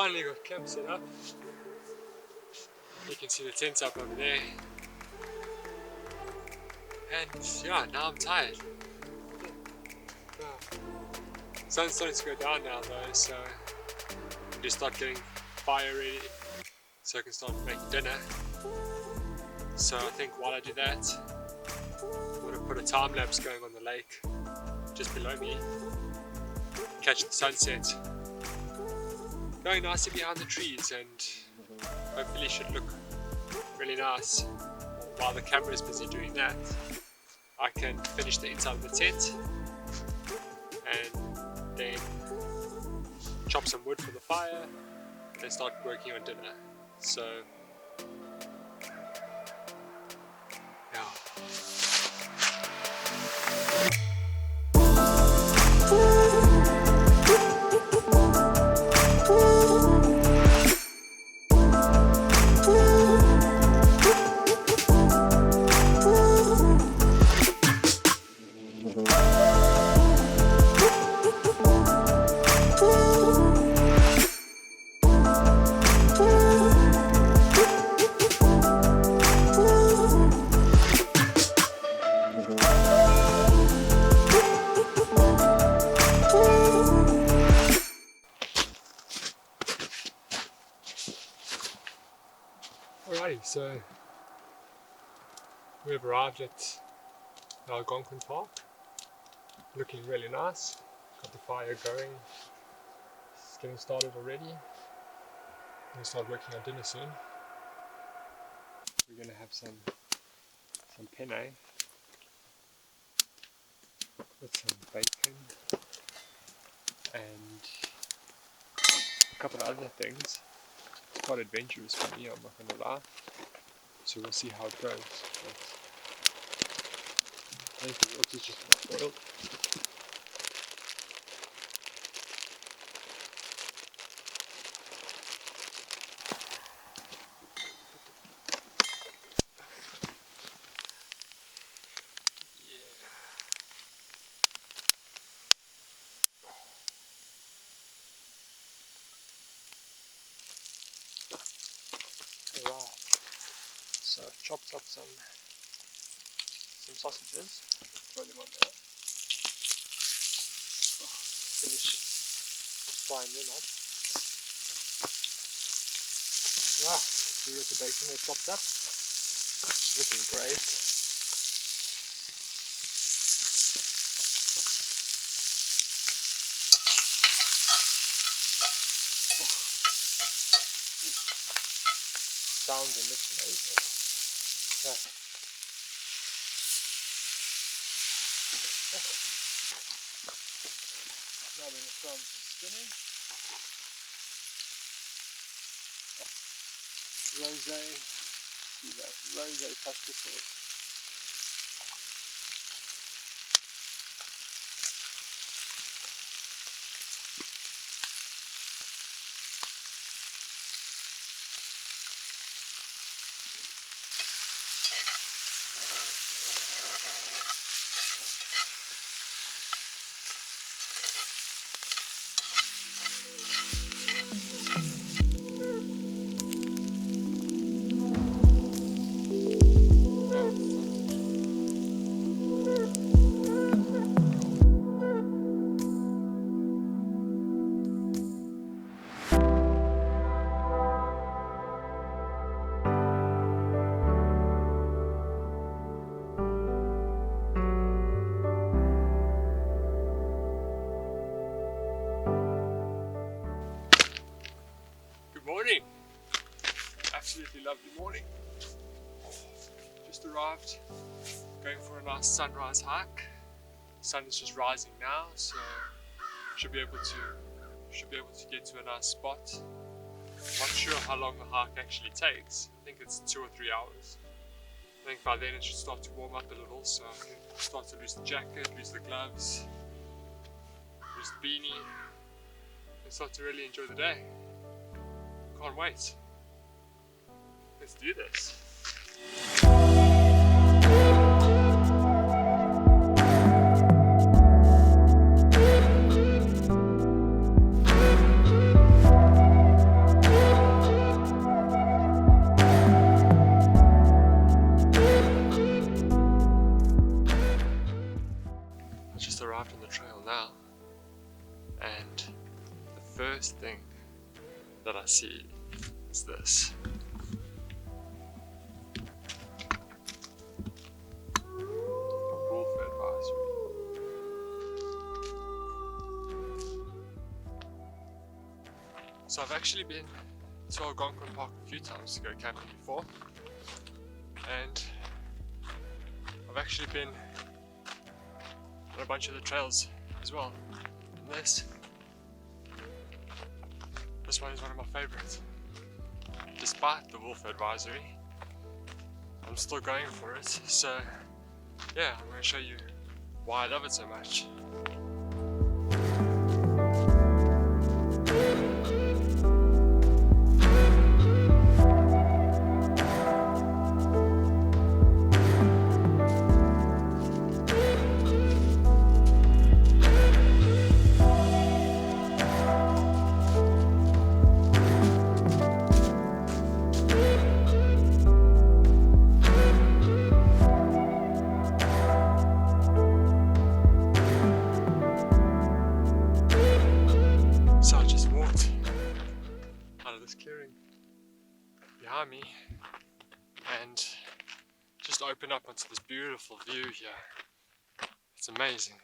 finally got camp set up. You can see the tents up over there. And yeah, now I'm tired. Sun's starting to go down now though, so I just start getting fire ready so I can start making dinner. So I think while I do that, I'm going to put a time lapse going on the lake just below me, catch the sunset, going nicely behind the trees, and hopefully should look really nice. While the camera is busy doing that, I can finish the inside of the tent and then chop some wood for the fire and start working on dinner. So yeah. Alrighty, so we've arrived at Algonquin Park, looking really nice. Got the fire going, it's getting started already. I'm going to start working on dinner soon. We're going to have some penne with some bacon and a couple of other things. It's quite adventurous for me, I'm not going to lie. So we'll see how it goes. But I think the water's just about boiled. So I've chopped up some sausages, throw them on there, finish frying them up. Yeah, we got the bacon all chopped up, looking great. Sounds and looks amazing. Yeah. Now we're going to throw in some spinach, rosé pasta sauce. Morning! Absolutely lovely morning. Just arrived, going for a nice sunrise hike. The sun is just rising now, so should be able to get to a nice spot. Not sure how long the hike actually takes. I think it's 2 or 3 hours. I think by then it should start to warm up a little, so I can start to lose the jacket, lose the gloves, lose the beanie, and start to really enjoy the day. Can't wait. Let's do this. first thing that I see is this. Wolf advisory. So I've actually been to Algonquin Park a few times to go camping before, and I've actually been on a bunch of the trails as well. And this one is one of my favorites. Despite the wolf advisory, I'm still going for it. So yeah, I'm going to show you why I love it so much. So I just walked out of this clearing behind me and just opened up onto this beautiful view here. It's amazing.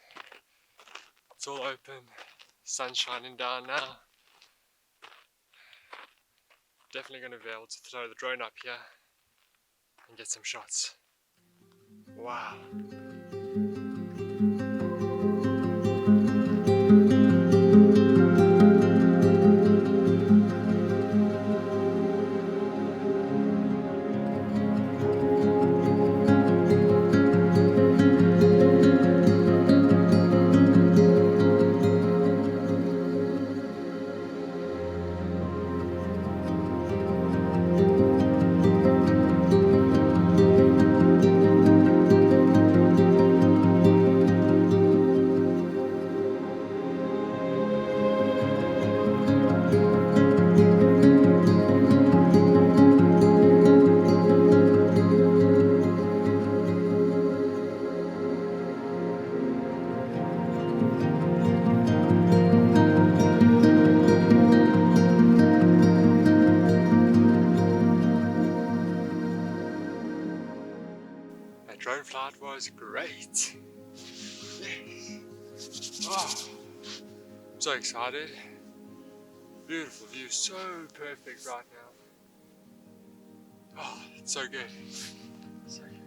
It's all open, sun shining down now. Definitely going to be able to throw the drone up here and get some shots. Wow. That drone flight was great. Oh, I'm so excited. Beautiful view, so perfect right now. Oh, it's so good. So good.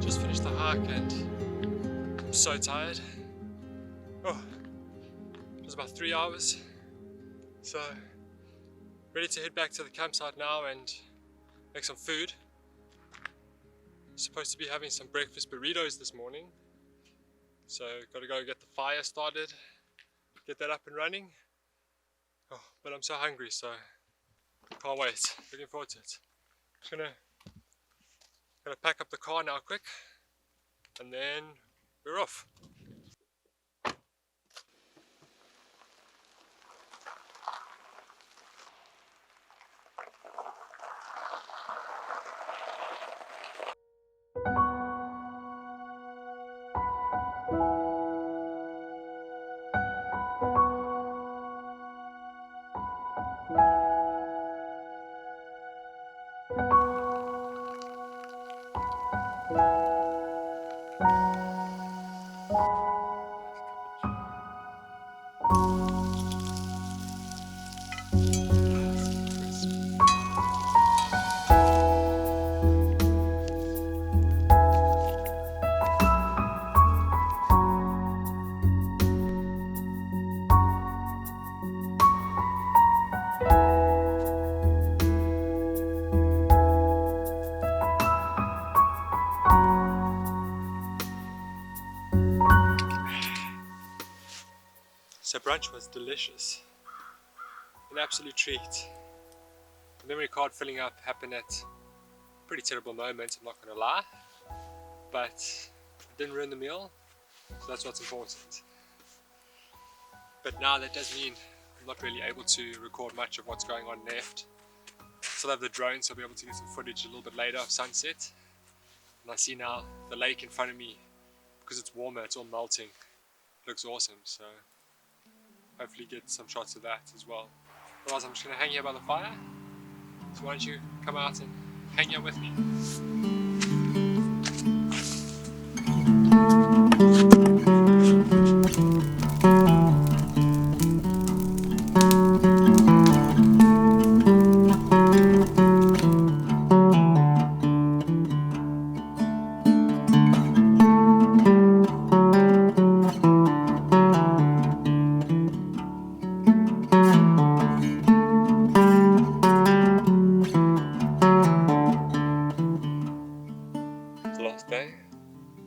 Just finished the hike and I'm so tired. Oh, it was about 3 hours. So, ready to head back to the campsite now and make some food. Supposed to be having some breakfast burritos this morning. So, gotta go get the fire started, get that up and running. Oh, but I'm so hungry, so can't wait. Looking forward to it. Just gonna pack up the car now quick, and then we're off. So brunch was delicious, an absolute treat. The memory card filling up happened at a pretty terrible moment, I'm not going to lie, but it didn't ruin the meal, so that's what's important. But now that does mean I'm not really able to record much of what's going on left. Still have the drone, so I'll be able to get some footage a little bit later of sunset. And I see now the lake in front of me, because it's warmer, it's all melting. It looks awesome, so hopefully get some shots of that as well. Otherwise I'm just going to hang here by the fire, so why don't you come out and hang here with me. The last day,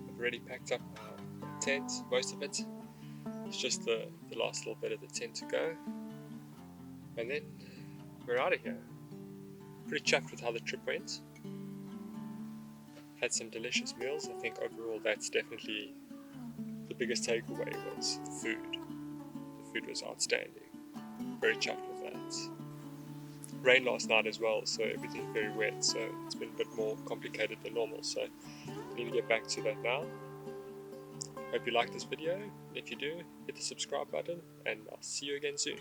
I've already packed up my tent, most of it. It's just the last little bit of the tent to go, and then we're out of here. Pretty chuffed with how the trip went. Had some delicious meals. I think overall that's definitely the biggest takeaway was the food. The food was outstanding. Very chuffed with that. Rain last night as well, so everything's very wet, so it's been a bit more complicated than normal, so I need to get back to that now. Hope you like this video, and if you do, hit the subscribe button, and I'll see you again soon.